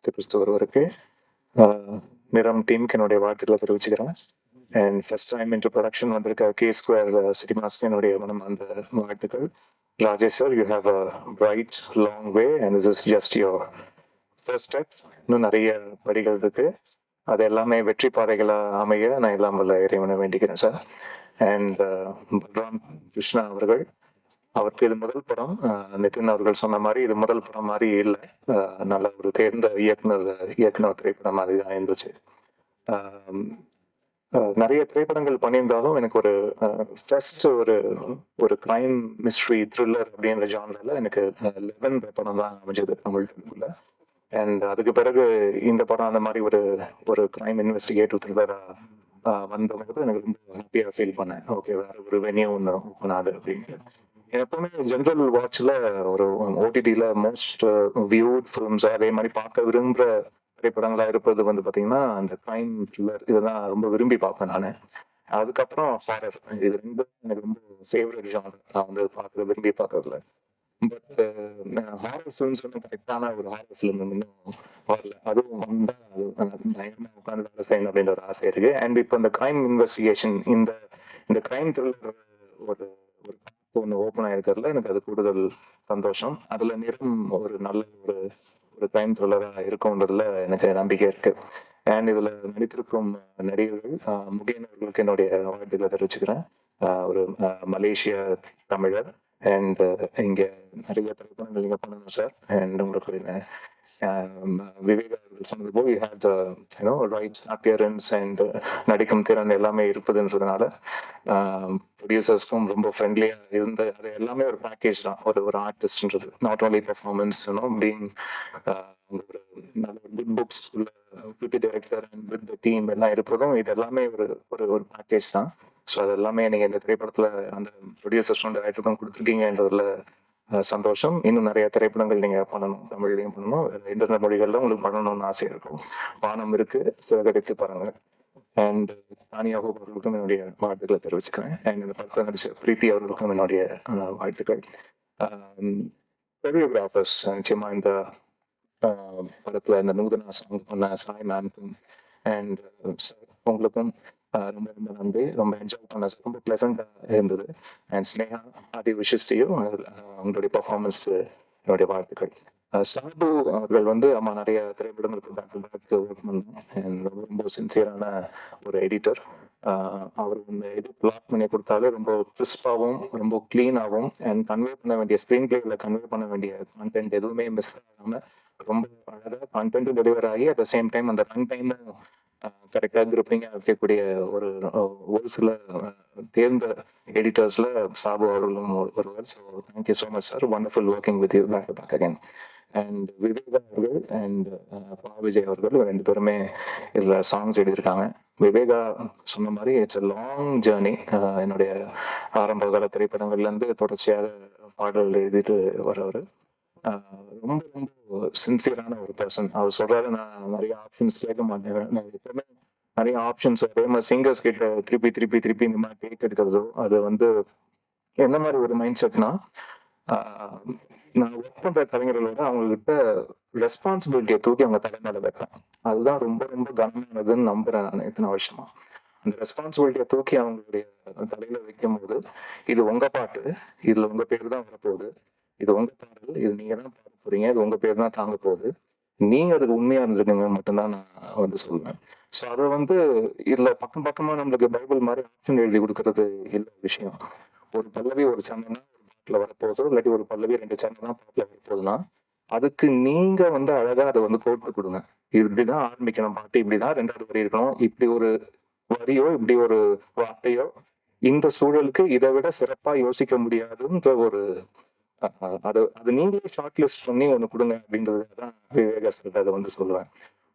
கிறிஸ்து ஒருவருக்கு நிறம் டீமுக்கு என்னுடைய வாழ்த்துக்களை தெரிவிச்சுக்கிறேன். And first time introduction வந்திருக்க கே ஸ்கொயர் சினிமாஸ்க்கு என்னுடைய மனம் அந்த வாழ்த்துக்கள். Rajesh sir, you have a bright long way and this is just your first step. இன்னும் நிறைய படிகள் இருக்கு. அது எல்லாமே வெற்றி பாதைகளா அமைய நான் எல்லாம் வல்ல இறைவனை வேண்டிக்கிறேன் சார். அண்ட் பல்ராம் கிருஷ்ணா அவர்கள், அவருக்கு இது முதல் படம். நிதின் அவர்கள் சொன்ன மாதிரி இது முதல் படம் மாதிரி இல்லை. நல்ல ஒரு தேர்ந்த இயக்குனர் திரைப்படம் மாதிரி தான் இருந்துச்சு. நிறைய திரைப்படங்கள் பண்ணியிருந்தாலும் எனக்கு ஒரு ஃபர்ஸ்ட் ஒரு கிரைம் மிஸ்ட்ரி த்ரில்லர் அப்படின்ற ஜானர்ல எனக்கு 11 படம் தான் அமைஞ்சது தமிழ் தெலுங்குல. அண்ட் அதுக்கு பிறகு இந்த படம் அந்த மாதிரி ஒரு கிரைம் இன்வெஸ்டிகேட்டிவ் த்ரில்லரா வந்தபோது எனக்கு ரொம்ப ஹாப்பியாக ஃபீல் பண்ணேன். ஓகே, வேற ஒரு வெனியூ ஒன்று ஓப்பன் ஆகுது அப்படின்ட்டு. எப்பவுமே ஜென்ரல் வாட்ச்ல ஒரு ஓடிடியில மோஸ்ட் வியூட் ஃபிலிம்ஸ் அதே மாதிரி பார்க்க விரும்புகிற திரைப்படங்களா இருப்பது வந்து பாத்தீங்கன்னா அந்த கிரைம் த்ரில்லர் இதுதான் ரொம்ப விரும்பி பார்ப்பேன் நான். அதுக்கப்புறம் ஹாரர், இது ரெண்டும் எனக்கு ரொம்ப ஃபேவரட் ஜானர். நான் வந்து விரும்பி பார்க்கறதுல. பட் ஹாரர் ஃபிலிம்ஸ் வந்து கரெக்டான ஒரு ஹாரர் ஃபிலிம் இன்னும் வரல. அதுவும் வந்தா பயங்கரமா உட்காந்து வேலை செய்யணும் அப்படின்ற ஒரு ஆசை இருக்கு. அண்ட் இப்போ இந்த கிரைம் இன்வெஸ்டிகேஷன் இந்த கிரைம் த்ரில்லர் ஒரு ஒரு ஒன்று ஓப்பன் ஆயிருக்கிறதுல எனக்கு அது கூடுதல் சந்தோஷம். அதுல நிறம் ஒரு நல்ல ஒரு கிரைம் த்ரில்லரா இருக்கும்ன்றதுல எனக்கு நம்பிக்கை இருக்கு. அண்ட் இதுல நடித்திருக்கும் நடிகர்கள் முகியன் அவர்களுக்கு என்னுடைய வாழ்த்துக்களை தெரிவிச்சுக்கிறேன். ஒரு மலேசிய தமிழர். அண்ட் இங்க நிறைய திரைப்படங்கள் நீங்க பண்ணணும் சார். அண்ட் உங்களுக்கு விவேக் அவர்கள் சொன்னது போல் you have the rights appearance and நடிக்கும் திறன் எல்லாமே இருப்பதுன்றதுனால ப்ரொடியூசர்ஸ்க்கும் ரொம்ப ஃப்ரெண்ட்லியா இருந்த அது எல்லாமே ஒரு பேக்கேஜ் தான். ஒரு ஆர்டிஸ்ட்ன்றது நாட் ஓன்லி பெர்ஃபார்மன்ஸ் பீங் ஒரு நல்ல good books with director and with team எல்லாம் இருப்பதும் இது எல்லாமே ஒரு பேக்கேஜ் தான். ஸோ அது எல்லாமே நீங்க இந்த திரைப்படத்துல அந்த ப்ரொடியூசர்ஸும் டைரக்டருக்கும் கொடுத்துருக்கீங்கன்றதுல சந்தோஷம். இன்னும் நிறைய திரைப்படங்கள் நீங்க பண்ணணும், தமிழ்லையும் பண்ணணும், இன்டர்நெட் மொழிகள்ல உங்களுக்கு பண்ணணும்னு ஆசை இருக்கும். வானம் இருக்கு, சிறகடித்து பாருங்க. அண்ட் தானியா ஹோப் அவர்களுக்கும் என்னுடைய வாழ்த்துக்களை தெரிவிச்சுக்கிறேன். அண்ட் இந்த படத்தில் நடிச்ச பிரீத்தி அவர்களுக்கும் என்னுடைய வாழ்த்துக்கள். கொரியோகிராஃபர்ஸ் நிச்சயமா இந்த படத்துல இந்த நூதனா சாங் பண்ண சாய் மேம்க்கும் அண்ட் உங்களுக்கும் ரொம்ப ரொம்ப நன்றி. ரொம்ப என்ஜாய் பண்ண, ரொம்ப பிளசண்டா இருந்தது. And Sneha, hearty wishes to you. உங்களுடைய பர்ஃபார்மன்ஸ் என்னுடைய வாழ்த்துக்கள். சாபு அவர்கள் வந்து நிறைய திரைப்படங்களுக்கு பேக் ஒர்க் பண்ணோம். அண்ட் ரொம்ப சின்சியரான ஒரு எடிட்டர். அவர் இந்த எடிட் பிளாக் பண்ணி கொடுத்தாலே ரொம்ப கிறிஸ்பாகவும் ரொம்ப கிளீனாகவும் அண்ட் கன்வே பண்ண வேண்டிய ஸ்க்ரீன் பிளேல கன்வே பண்ண வேண்டிய கண்டென்ட் எதுவுமே மிஸ் ஆகாம ரொம்ப அழகாக கண்டென்ட்டும் டெலிவர் ஆகி அட் த சேம் டைம் அந்த ரன் டைமும் கரெக்டாக கிரிப்பிங்காக இருக்கக்கூடிய ஒரு சில தேர்ந்த எடிட்டர்ஸ்ல சாபு அவர்களும் ஒருவர். So thank you so much sir. Wonderful working with you back again. And Viveka அவர்கள் அண்ட் பா விஜய் அவர்கள் ரெண்டு பேருமே இதுல சாங்ஸ் எழுதியிருக்காங்க. விவேகா சொன்ன மாதிரி இட்ஸ் அ லாங் ஜேர்னி. என்னுடைய ஆரம்ப கால திரைப்படங்கள்ல இருந்து தொடர்ச்சியாக பாடல்கள் எழுதிட்டு வரவர். ரொம்ப ரொம்ப சின்சியரான ஒரு பர்சன். அவர் சொல்றாரு, நான் நிறைய ஆப்ஷன்ஸ் கேட்க மாட்டேன். நான் எப்பவுமே நிறைய ஆப்ஷன்ஸ் அதே மாதிரி சிங்கர்ஸ் கிட்ட திருப்பி திருப்பி திருப்பி இந்த மாதிரி டேக் எடுக்கிறதோ அது வந்து என்ன மாதிரி ஒரு மைண்ட் செட்னா, நான் ஒர்க் பண்ற கலைஞர்களோட அவங்க கிட்ட ரெஸ்பான்சிபிலிட்டியை தூக்கி அவங்க தலைமையில வைப்பேன். அதுதான் ரொம்ப ரொம்ப கனமானதுன்னு நம்புறேன் நான் இத்தனை வருஷமா. அந்த ரெஸ்பான்சிபிலிட்டியை தூக்கி அவங்களுடைய தலையில வைக்கும் போது, இது உங்க பாட்டு, இதுல உங்க பேர் தான் வரப்போகுது, இது உங்க பாடல், இது நீங்க தான் பாட போறீங்க, இது உங்க பேர் தான் தாங்க போகுது, நீங்க அதுக்கு உண்மையா இருந்திருக்கீங்க மட்டும்தான் நான் வந்து சொல்லுவேன். ஸோ அதை வந்து இதுல பக்கம் பக்கமா நம்மளுக்கு பைபிள் மாதிரி ஆப்ஷன் எழுதி கொடுக்கறது இல்லை விஷயம். ஒரு பல்லவி ஒரு சந்தனா ஒரு பாட்டுல வரப்போகுதோ, இல்லாட்டி ஒரு பல்லவி 2 சந்தனா பாட்டுல வரப்போகுதுன்னா அதுக்கு நீங்க வந்து அழகா அதை வந்து கோட்டு கொடுங்க. இப்படிதான் ஆரம்பிக்கணும் பாட்டு, இப்படிதான் 2வது வரி இருக்கணும், இப்படி ஒரு வரியோ இப்படி ஒரு வார்த்தையோ இந்த சூழலுக்கு இதை விட சிறப்பா யோசிக்க முடியாதுன்ற ஒரு அது நீங்களே ஷார்ட் லிஸ்ட் பண்ணி ஒண்ணு கொடுங்க அப்படின்றதுதான் விவேகா சார் அதை வந்து சொல்லுவேன்.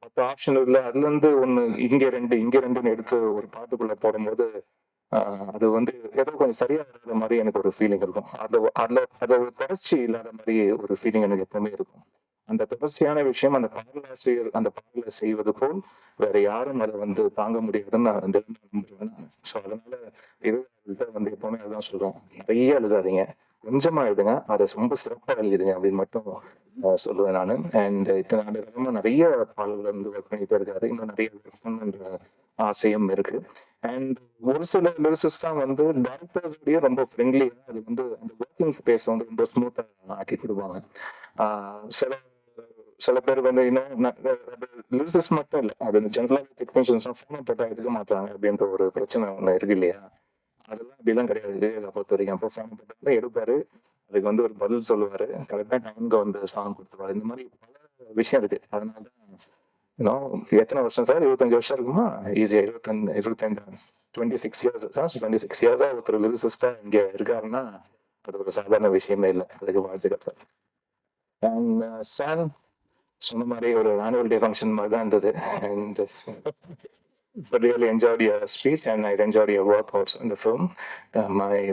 மற்ற ஆப்ஷன் இல்லை, அதுல இருந்து ஒண்ணு இங்க ரெண்டுன்னு எடுத்து ஒரு பாட்டுக்குள்ள போடும்போது அது வந்து ஏதோ கொஞ்சம் சரியா இல்லாத மாதிரி எனக்கு ஒரு ஃபீலிங் இருக்கும். அது ஒரு தொடர்ச்சி இல்லாத மாதிரி ஒரு ஃபீலிங் எனக்கு எப்பவுமே இருக்கும். அந்த தொடர்ச்சியான விஷயம் அந்த பாடலாசிரியர் அந்த பாடலை செய்வது போல் வேற யாரும் அதை வந்து தாங்க முடியாதுன்னு நான் வந்து நம்புறேன். ஸோ அதனால வந்து எப்பவுமே அதுதான் சொல்றோம், நிறைய எழுதாதீங்க, கொஞ்சமா எழுதுங்க, அதை ரொம்ப சிறப்பா எழுதிடுங்க அப்படின்னு மட்டும் சொல்லுவேன் நானு. அண்ட் இத்தனை ஆண்டு காலமா நிறைய பாடல்கள் வந்து ஒர்க் பண்ணிட்டு இருக்காரு. இன்னும் நிறைய ஒர்க் பண்ணணுன்ற ஆசையும் இருக்கு. அண்ட் ஒரு சில லிரிசிஸ்ட் தான் வந்து டேரக்டர்ஸ்லயே ரொம்ப ஃப்ரெண்ட்லியா அது வந்து அந்த ஒர்க்கிங் ஸ்பேஸ் வந்து ரொம்ப ஸ்மூத்தா ஆக்கி கொடுப்பாங்க. சில சில பேர் வந்து இன்னும் லிரிசிஸ்ட் மட்டும் இல்லை, அது ஜென்ரலா டெக்னீஷியன்ஸ் ஃபோனை போட்டா எடுக்க மாட்டாங்க அப்படின்ற ஒரு பிரச்சனை ஒண்ணு இருக்கு இல்லையா? அதெல்லாம் அப்படிலாம் கிடையாது. இளையராஜா பொறுத்த வரைக்கும் அப்போ ஃபோன் போட்டா எடுப்பாரு, அதுக்கு வந்து ஒரு பதில் சொல்லுவாரு, கரெக்டா டைம்க்கு வந்து சாங் கொடுத்துருவாரு. இந்த மாதிரி பல விஷயம் இருக்கு. அதனால இன்னும் எத்தனை வருஷம் சார்? 25 வருஷம் இருக்குமா? ஈஸியா 25 26 இயர்ஸ் 26 இயர்ஸா ஒருத்தர் லிரிசிஸ்டா இங்க இருக்காருன்னா அது ஒரு சாதாரண விஷயமே இல்லை. அதுக்கு வாழ்த்துக்கள் சார். அண்ட் சான் சொன்ன மாதிரி ஒரு ஆனுவல் டே ஃபங்க்ஷன் மாதிரி தான் இருந்தது. And but really enjoyed your speech and I enjoyed your work also in the film.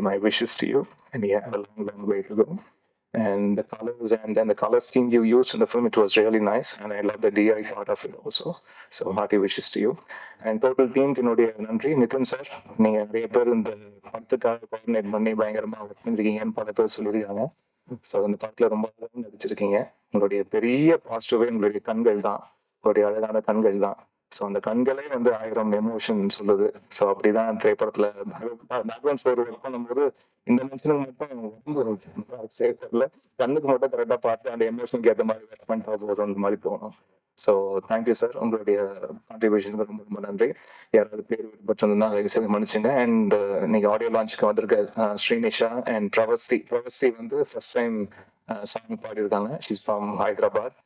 My wishes to you, and you have a long way to go. And the colors and then the color scheme you used in the film, it was really nice, and I love the DI part of it also. So hearty wishes to you. And total team என்னுடைய நன்றி. Nitin sir, நீங்க நிறைய பேர் இந்த படத்துக்காக coordinate பண்ணி பயங்கரமா work பண்ணிருக்கீங்கன்னு பல பேர் சொல்லியிருக்காங்க. ஸோ இந்த படத்துல ரொம்ப நடிச்சிருக்கீங்க. உங்களுடைய பெரிய பாசிட்டிவே உங்களுடைய கண்கள் தான், உங்களுடைய அழகான கண்கள் தான். ஸோ அந்த கண்களே வந்து 1000 எமோஷன் சொல்லுது. ஸோ அப்படிதான் திரைப்படத்துல பேக்ரவுண்ட் ஸ்கோர் ஒர்க் பண்ணும்போது இந்த மனுஷனுக்கு மட்டும் உடம்பு சேர்க்கல, கண்ணுக்கு மட்டும் கரெக்டா பார்த்து அந்த எமோஷனுக்கு ஏற்ற மாதிரி ஒர்க் பண்ணிட்டா போதும் அந்த மாதிரி தோணும். ஸோ தேங்க்யூ சார், உங்களுடைய கான்ட்ரிபியூஷனுக்கு ரொம்ப ரொம்ப நன்றி. யாராவது பேர் விருப்பப்பட்டிருந்தா தயவுசெய்து மன்னிச்சுங்க. அண்ட் இன்னைக்கு ஆடியோ லான்ச்சுக்கு வந்திருக்க ஸ்ரீனிஷா அண்ட் பிரவஸ்தி வந்து ஃபர்ஸ்ட் டைம் சாங் பாடியிருக்காங்க. She's from Hyderabad.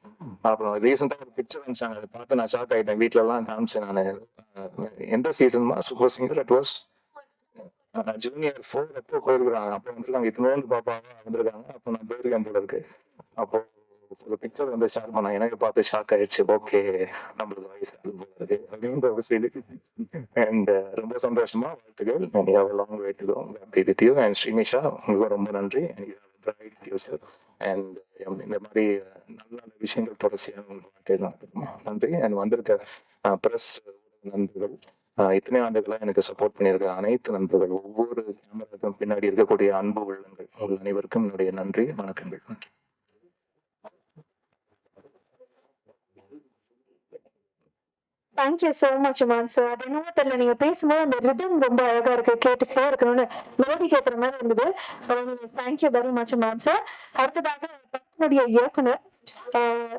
அப்புறம் ரீசெண்டா ஒரு பிக்சர் அனுப்பிச்சாங்க, அதை பார்த்து நான் ஷாக் ஆயிட்டேன். வீட்டுல எல்லாம் காமிச்சேன் நான். எந்த சீசன்மா super singer it was junior 4 எப்போ போயிருக்காங்க, அப்போ வந்துருக்காங்க. இத்தனோண்டு பாப்பாங்க வந்திருக்காங்க. அப்போ நான் போயிருக்கேன் போல இருக்கு. அப்போ ஒரு பிக்சர் வந்து ஷேர் பண்ணாங்க, எனக்கு பார்த்து ஷாக் ஆயிடுச்சு. ஓகே, நம்மளுக்கு வயசு இருக்கு அப்படின்ற ஒரு ஃபீல். அண்ட் ரொம்ப சந்தோஷமா வாழ்த்துக்கள். Long way to go with you. And Srinisha, உங்களுக்கு ரொம்ப நன்றி. Bright future. அண்ட் இந்த மாதிரி நல்ல நல்ல விஷயங்கள் தொடர்ச்சியாக உங்களுக்கு நன்றி. அண்ட் வந்திருக்க பிரஸ் நண்பர்கள், இத்தனை ஆண்டுகளா எனக்கு சப்போர்ட் பண்ணியிருக்க அனைத்து நண்பர்கள், ஒவ்வொரு கேமராக்கும் பின்னாடி இருக்கக்கூடிய அன்பு உள்ளங்கள், உங்கள் அனைவருக்கும் என்னுடைய நன்றி, வணக்கங்கள். நன்றி. Thank you so much ma'am. Sir அது என்னவோ தெரியல, நீங்க பேசும்போது அந்த ரிதம் ரொம்ப அழகா இருக்கு, கேட்டுக்கிட்டே இருக்கணும்னு மெலோடி கேட்கற மாதிரி இருந்தது. Thank you very much ma'am. Sir அடுத்ததாக படத்தினுடைய இயக்குனர்,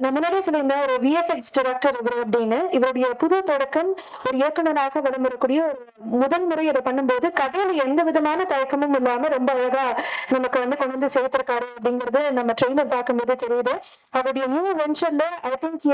நான் முன்னாடியே சொல்லியிருந்தேன் ஒரு விஎஃப்எக்ஸ் டைரக்டர் இவர் அப்படின்னு. இவருடைய புது தொடக்கம் ஒரு இயக்குனராக வலம் வரக்கூடிய ஒரு முதல் முறை இதை பண்ணும்போது கதையில எந்த விதமான தயக்கமும் இல்லாம ரொம்ப அழகா நமக்கு வந்து கொண்டு வந்து சேர்த்திருக்காரு அப்படிங்கிறது நம்ம ட்ரெய்லர் பார்க்கும்போது தெரியுது. அவருடைய நியூ வெஞ்சர்ல ஐ திங்க்